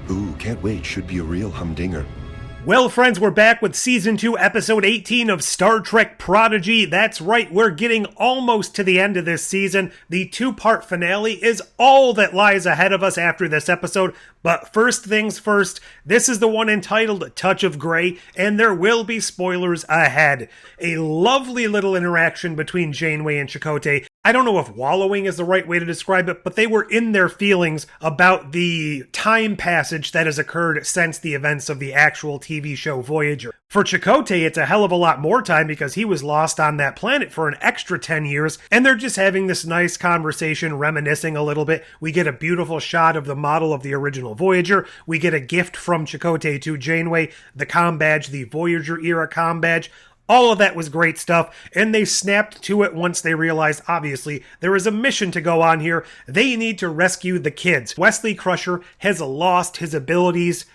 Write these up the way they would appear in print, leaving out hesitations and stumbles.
Ooh, can't wait. Should be a real humdinger. Well, friends, we're back with Season 2, Episode 18 of Star Trek Prodigy. That's right, we're getting almost to the end of this season. The two-part finale is all that lies ahead of us after this episode. But first things first, this is the one entitled Touch of Grey, and there will be spoilers ahead. A lovely little interaction between Janeway and Chakotay. I don't know if wallowing is the right way to describe it, but they were in their feelings about the time passage that has occurred since the events of the actual TV show Voyager. For Chakotay, it's a hell of a lot more time because he was lost on that planet for an extra 10 years, and they're just having this nice conversation, reminiscing a little bit. We get a beautiful shot of the model of the original Voyager. We get a gift from Chakotay to Janeway, the comm badge, the Voyager-era comm badge. All of that was great stuff, and they snapped to it once they realized, obviously, there is a mission to go on here. They need to rescue the kids. Wesley Crusher has lost his abilities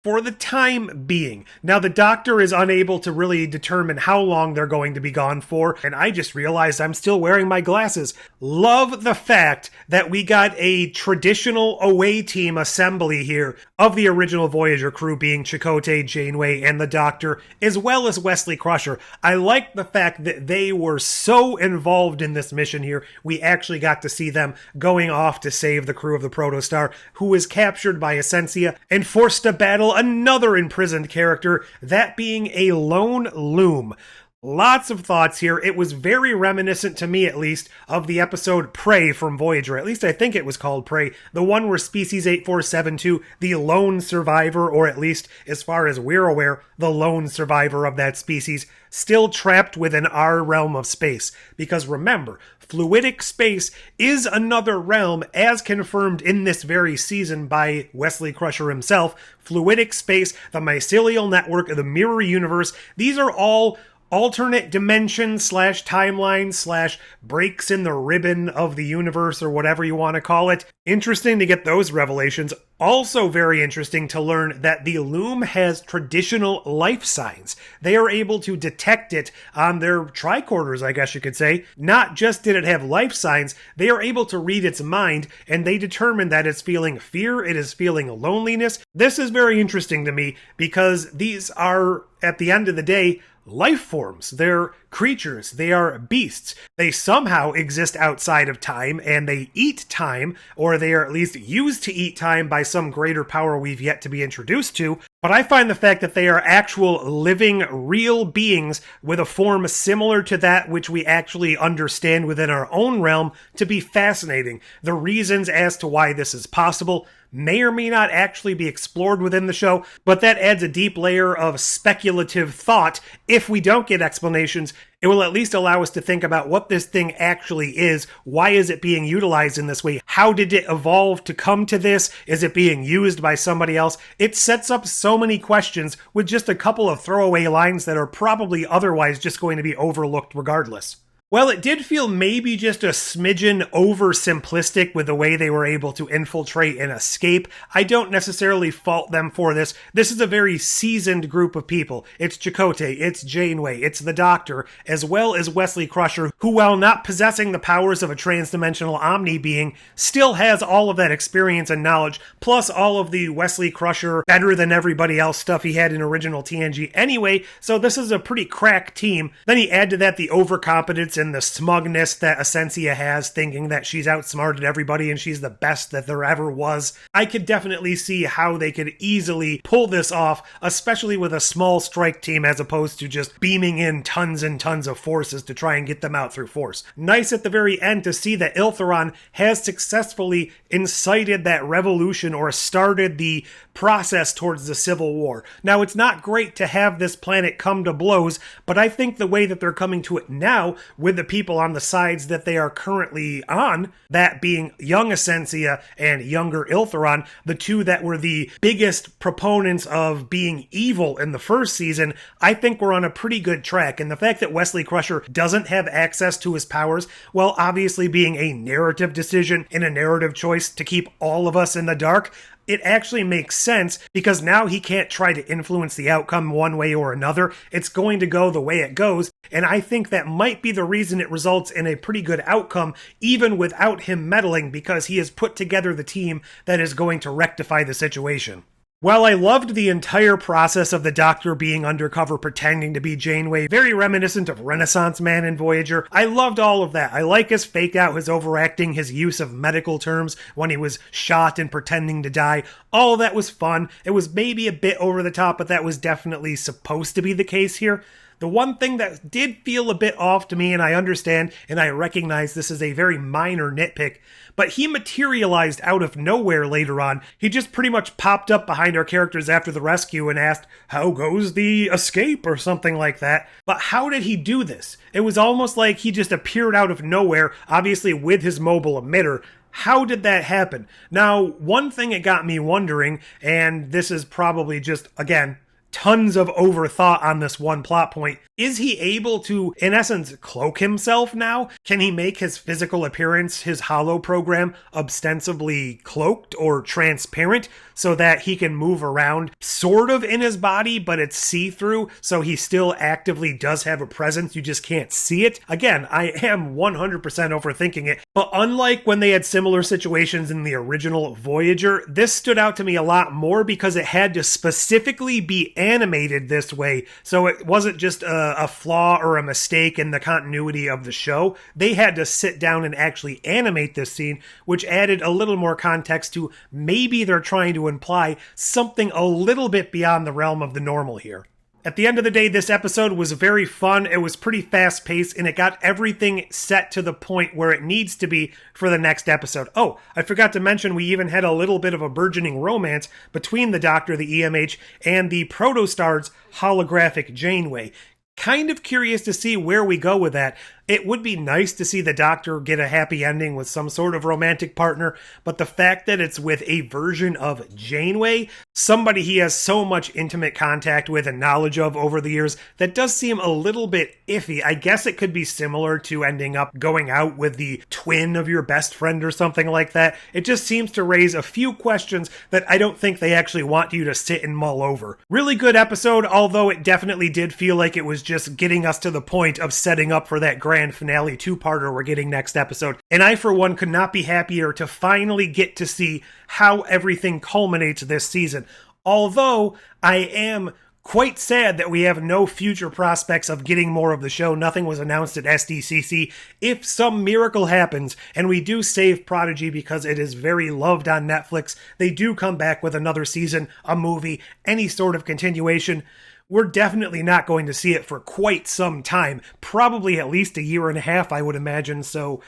for the time being. Now, the doctor is unable to really determine how long they're going to be gone for, and I just realized I'm still wearing my glasses. Love the fact that we got a traditional away team assembly here of the original Voyager crew being Chakotay, Janeway, and the doctor, as well as Wesley Crusher. I like the fact that they were so involved in this mission here. We actually got to see them going off to save the crew of the Protostar, who was captured by Asencia and forced to battle another imprisoned character, that being a lone Loom. Lots of thoughts here. It was very reminiscent to me, at least, of the episode Prey from Voyager. At least I think it was called Prey. The one where Species 8472, the lone survivor, or at least, as far as we're aware, the lone survivor of that species, still trapped within our realm of space. Because remember, fluidic space is another realm, as confirmed in this very season by Wesley Crusher himself. Fluidic space, the mycelial network, the mirror universe, these are all alternate dimension slash timeline slash breaks in the ribbon of the universe, or whatever you want to call it. Interesting to get those revelations. Also very interesting to learn that the Loom has traditional life signs. They are able to detect it on their tricorders, I guess you could say. Not just did it have life signs, they are able to read its mind, and they determine that it's feeling fear, it is feeling loneliness. This is very interesting to me because these are, at the end of the day, life forms. They're creatures. They are beasts. They somehow exist outside of time, and they eat time, or they are at least used to eat time by some greater power we've yet to be introduced to. But I find the fact that they are actual living, real beings with a form similar to that which we actually understand within our own realm to be fascinating. The reasons as to why this is possible may or may not actually be explored within the show, but that adds a deep layer of speculative thought. If we don't get explanations, it will at least allow us to think about what this thing actually is. Why is it being utilized in this way? How did it evolve to come to this? Is it being used by somebody else? It sets up so many questions with just a couple of throwaway lines that are probably otherwise just going to be overlooked regardless. Well, it did feel maybe just a smidgen oversimplistic with the way they were able to infiltrate and escape. I don't necessarily fault them for this. This is a very seasoned group of people. It's Chakotay, it's Janeway, it's the Doctor, as well as Wesley Crusher, who, while not possessing the powers of a transdimensional omni being, still has all of that experience and knowledge, plus all of the Wesley Crusher better than everybody else stuff he had in original TNG anyway, so this is a pretty crack team. Then you add to that the overcompetence and the smugness that Asencia has, thinking that she's outsmarted everybody and she's the best that there ever was. I could definitely see how they could easily pull this off, especially with a small strike team as opposed to just beaming in tons and tons of forces to try and get them out through force. Nice at the very end to see that Iltheron has successfully incited that revolution or started the process towards the Civil War. Now, it's not great to have this planet come to blows, but I think the way that they're coming to it now, with the people on the sides that they are currently on, that being young Asencia and younger Iltheron, the two that were the biggest proponents of being evil in the first season, I think we're on a pretty good track. And the fact that Wesley Crusher doesn't have access to his powers, well, obviously being a narrative decision and a narrative choice to keep all of us in the dark, it actually makes sense because now he can't try to influence the outcome one way or another. It's going to go the way it goes, and I think that might be the reason it results in a pretty good outcome even without him meddling, because he has put together the team that is going to rectify the situation. While I loved the entire process of the Doctor being undercover pretending to be Janeway, very reminiscent of Renaissance Man in Voyager, I loved all of that. I like his fake out, his overacting, his use of medical terms when he was shot and pretending to die. All of that was fun. It was maybe a bit over the top, but that was definitely supposed to be the case here. The one thing that did feel a bit off to me, and I understand and I recognize this is a very minor nitpick, but he materialized out of nowhere later on. He just pretty much popped up behind our characters after the rescue and asked, "How goes the escape?" or something like that. But how did he do this? It was almost like he just appeared out of nowhere, obviously with his mobile emitter. How did that happen? Now, one thing it got me wondering, and this is probably just, again, tons of overthought on this one plot point. Is he able to, in essence, cloak himself now? Can he make his physical appearance, his holo program, ostensibly cloaked or transparent so that he can move around sort of in his body, but it's see-through, so he still actively does have a presence, you just can't see it? Again, I am 100% overthinking it, but unlike when they had similar situations in the original Voyager, this stood out to me a lot more because it had to specifically be animated this way, so it wasn't just a flaw or a mistake in the continuity of the show. They had to sit down and actually animate this scene, which added a little more context to maybe they're trying to imply something a little bit beyond the realm of the normal here. At the end of the day, this episode was very fun, it was pretty fast-paced, and it got everything set to the point where it needs to be for the next episode. Oh, I forgot to mention we even had a little bit of a burgeoning romance between the Doctor, the EMH, and the Protostar's holographic Janeway. Kind of curious to see where we go with that. It would be nice to see the Doctor get a happy ending with some sort of romantic partner, but the fact that it's with a version of Janeway, somebody he has so much intimate contact with and knowledge of over the years, that does seem a little bit iffy. I guess it could be similar to ending up going out with the twin of your best friend or something like that. It just seems to raise a few questions that I don't think they actually want you to sit and mull over. Really good episode, although it definitely did feel like it was just getting us to the point of setting up for that grand finale two-parter we're getting next episode. And I, for one, could not be happier to finally get to see how everything culminates this season. Although I am quite sad that we have no future prospects of getting more of the show. Nothing was announced at SDCC. If some miracle happens and we do save Prodigy because it is very loved on Netflix, they do come back with another season, a movie, any sort of continuation, we're definitely not going to see it for quite some time. Probably at least a year and a half, I would imagine. So,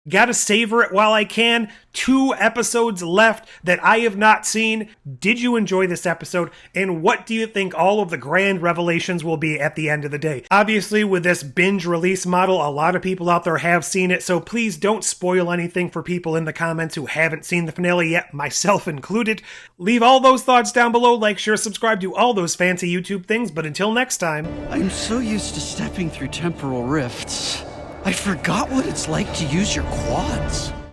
gotta savor it while I can. 2 episodes left that I have not seen. Did you enjoy this episode? And what do you think all of the grand revelations will be at the end of the day? Obviously, with this binge release model, a lot of people out there have seen it, so please don't spoil anything for people in the comments who haven't seen the finale yet, myself included. Leave all those thoughts down below, like, share, subscribe, do all those fancy YouTube things, but until next time... I'm so used to stepping through temporal rifts. I forgot what it's like to use your quads.